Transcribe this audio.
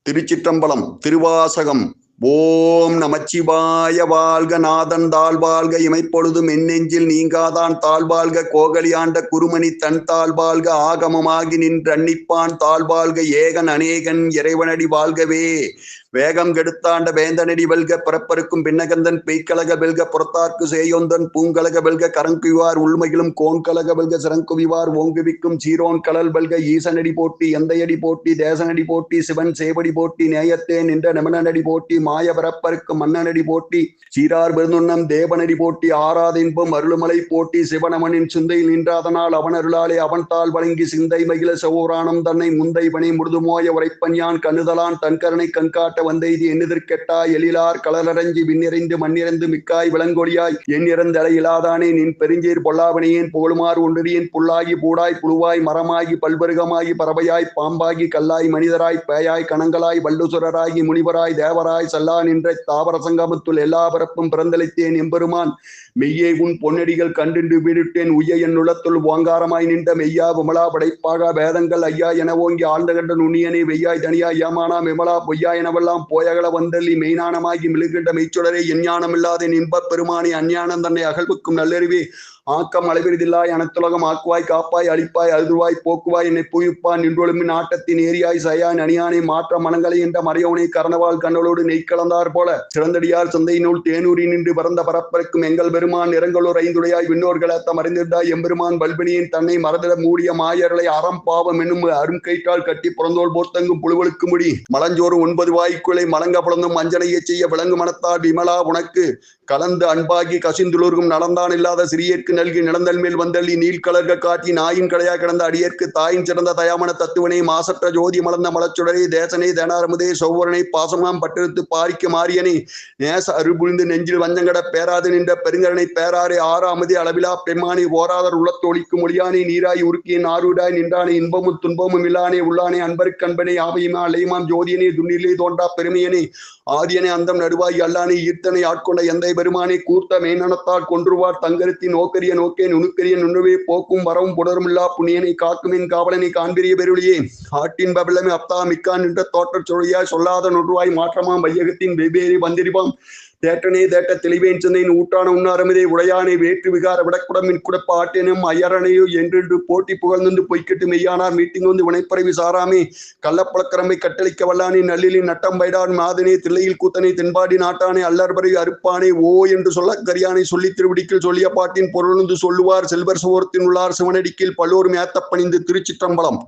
திருச்சிற்றம்பலம். திருவாசகம். ஓம் நமச்சிவாய. வாழ்க நாதன் தாழ்வாழ்க. இமைப்பொழுதும் எந்நெஞ்சில் நீங்காதான் தாழ்வாழ்க. கோகலியாண்ட குருமணி தன் தாழ்வாழ்க. ஆகமமாகி நின்று அன்னிப்பான் தாழ்வாழ்க. ஏகன் அநேகன் இறைவனடி வாழ்கவே. வேகம் கெடுத்தாண்ட வேந்தனடி வெல்க. பிறப்பருக்கும் பின்னகந்தன் பெய்கலக வெல்க. புறத்தார்க்கு சேயொந்தன் பூங்கலக வெல்க. கரங்குவிவார் உள்மையிலும் கோன்கலக வெல்க. சிறங்குவிவார் ஓங்குவிக்கும் சீரோன் கடல் வெல்க. ஈசனடி போட்டி எந்தையடி போட்டி தேசனடி போட்டி சிவன் சேவடி போட்டி நேயத்தே நின்ற நிமனடி போட்டி மாய பிறப்பருக்கு மன்னனடி போட்டி சீரார் பெருந்துண்ணம் தேவனடி போட்டி ஆறாத இன்பம் அருளுமலை போட்டி சிவனவனின் சிந்தையில் நின்றாதனால் அவன் அருளாலே அவன் தாள் வழங்கி சிந்தை மகிழ செவ்வானம் தன்னை முந்தை பணி முழுதுமோய உரைப்பஞ்சான் கண்ணுதலான் தன்கரனை கண்காட்ட வந்தெய்தி எண்ணுதற்கெட்டாய் எழிலார் கலரஞ்சி விண்ணிறைந்து மண்ணிறந்து மிக்காய் விளங்கொழியாய் என் இறந்த இலாதானே நின் பெருஞ்சீர் பொல்லாவணியேன் புகழுமாறு ஒன்றியேன் புல்லாகி பூடாய் புழுவாய் மரமாகி பல்வருகமாகி பறவையாய் பாம்பாகி கல்லாய் மனிதராய் பேயாய் கணங்களாய் வல்லுசுரராகி முனிவராய் தேவராய் சல்லா நின்ற தாவர சங்கமத்துள் எல்லா பிறப்பும் பிறந்தளித்தேன் எம்பெருமான் மெய்யே உன் பொன்னடிகள் கண்டின்று வீடுட்டேன் உய்ய என் உளத்துள் ஓங்காரமாய் நின்ற மெய்யா விமலா படைப்பாக வேதங்கள் ஐயா என ஓங்கி ஆழ்ந்த கண்ட நுண்ணியனை வெய்யாய் தனியா ஏமானா விமலா பொய்யா எனவெல்லாம் போயகல வந்தள்ளி மெய்ஞானமாகி மிளுகின்ற மெய்ச்சுடரே எஞ்ஞானமில்லாத இன்பப் பெருமானி அஞ்ஞானம் தன்னை அகழ்வுக்கும் நல்லறிவே ஆக்கம் அளவிரிதில்லாய் அனைத்துலகம் ஆக்குவாய் காப்பாய் அழிப்பாய் அழுதுவாய் போக்குவாய் என்னை புயுப்பான் நின்றொழுமின் ஆட்டத்தின் ஏரியாய் சயான் அணியானை மாற்ற மனங்களை என்ற மறையவனை கரணவால் கண்ணலோடு நெய் கலந்தார் போல சிறந்தடியார் சந்தை நூல் தேனூரி நின்று பறந்த பரப்பருக்கும் எங்கள் பெருமான் நிறங்களூர் ஐந்துடையாய் விண்ணோர்களத்த மறைந்திருந்தாய் எம்பெருமான் பல்பினியின் தன்னை மறந்திட மூடிய மாயர்களை அறம் பாவம் என்னும் அரும் கயிற்றால் கட்டி புறந்தோல் போர்த்தங்கும் புழுவலுக்கு முடி மலஞ்சோறு 9 வாய்க்குள்ளை மலங்க புலந்தும் அஞ்சனையை செய்ய விலங்கு மனத்தால் விமலா உனக்கு கலந்து அன்பாகி கசிந்துலூர்கும் நடந்தான் இல்லாத சிறியேற்கு நல்கி நிலந்தல் மேல் வந்தள்ளி நீல் கலர்க காட்டி நாயின் கடையா கிடந்த அடியேற்கு தாயின் சிறந்த தயாமன தத்துவனை மாசற்ற ஜோதி மலர்ந்த மலச்சுடரை தேசனை தேனாரமுதே சௌவரனை பாசமாம் பட்டெடுத்து பாரிக்கு மாரியனை நேச அருபுழிந்து நெஞ்சில் வஞ்சங்கட பேராது நின்ற பெருங்கரனை பேராரை ஆறாமதி அளவிலா பெம்மானி ஓராதர் உளத்தொழிக்கும் மொழியானை நீராய் உருக்கியின் ஆறுடாய் நின்றானே இன்பமும் துன்பமும் இல்லானே உள்ளானே அன்பருக்கு அன்பனை ஆவையுமா அலையுமாம் ஜோதியனே துன்னிலே தோன்றா பெருமையனே ஆதியனை அந்தம் நடுவாய் அல்லானே ஈர்த்தனை ஆட்கொண்ட எந்தை பெருமானை கூர்த்த மேனனத்தால் கொன்றுவார் தங்கருத்தின் நோக்கரிய நோக்கே நுணுக்கரிய நுண்ணுவே போக்கும் வரவும் புடருமில்லா புண்ணியனை காக்குமின் காவலனை காண்பிரிய பெருளியே ஆட்டின் பபலமே அப்தா மிக்கான் நின்ற தோற்றச் சொழியாய் சொல்லாத நொன்றுவாய் மாற்றமாம் வையகத்தின் வெவ்வேறு வந்திரிப்பாம் தேட்டனே தேட்ட தெளிவேன் சிந்தையின் ஊட்டான உண்ணாரமிதை உடையானை வேற்று விகார விடக்குடமின் குடப்ப ஆட்டினும் ஐயரனையோ என்றென்று போட்டி புகழ்ந்து பொய்க்கட்டு மெய்யானார் மீட்டிங் வந்து வினைப்பறவை சாராமே கள்ளப்பழக்கரமை கட்டளிக்க வல்லானே நல்லிலின் நட்டம் பைடான் மாதனே தில்லையில் கூத்தனை தென்பாடி நாட்டானே அல்லற்பறை அறுப்பானே ஓ என்று சொல்ல கரியானை சொல்லி திருவிடிக்கில் சொல்லிய பாட்டின் பொருளுந்து சொல்லுவார் செல்வர் சுவரத்தின் உள்ளார் சிவனடிக்கில் பல்லோரும் ஏத்தப்பணிந்து. திருச்சிற்றம்பலம்.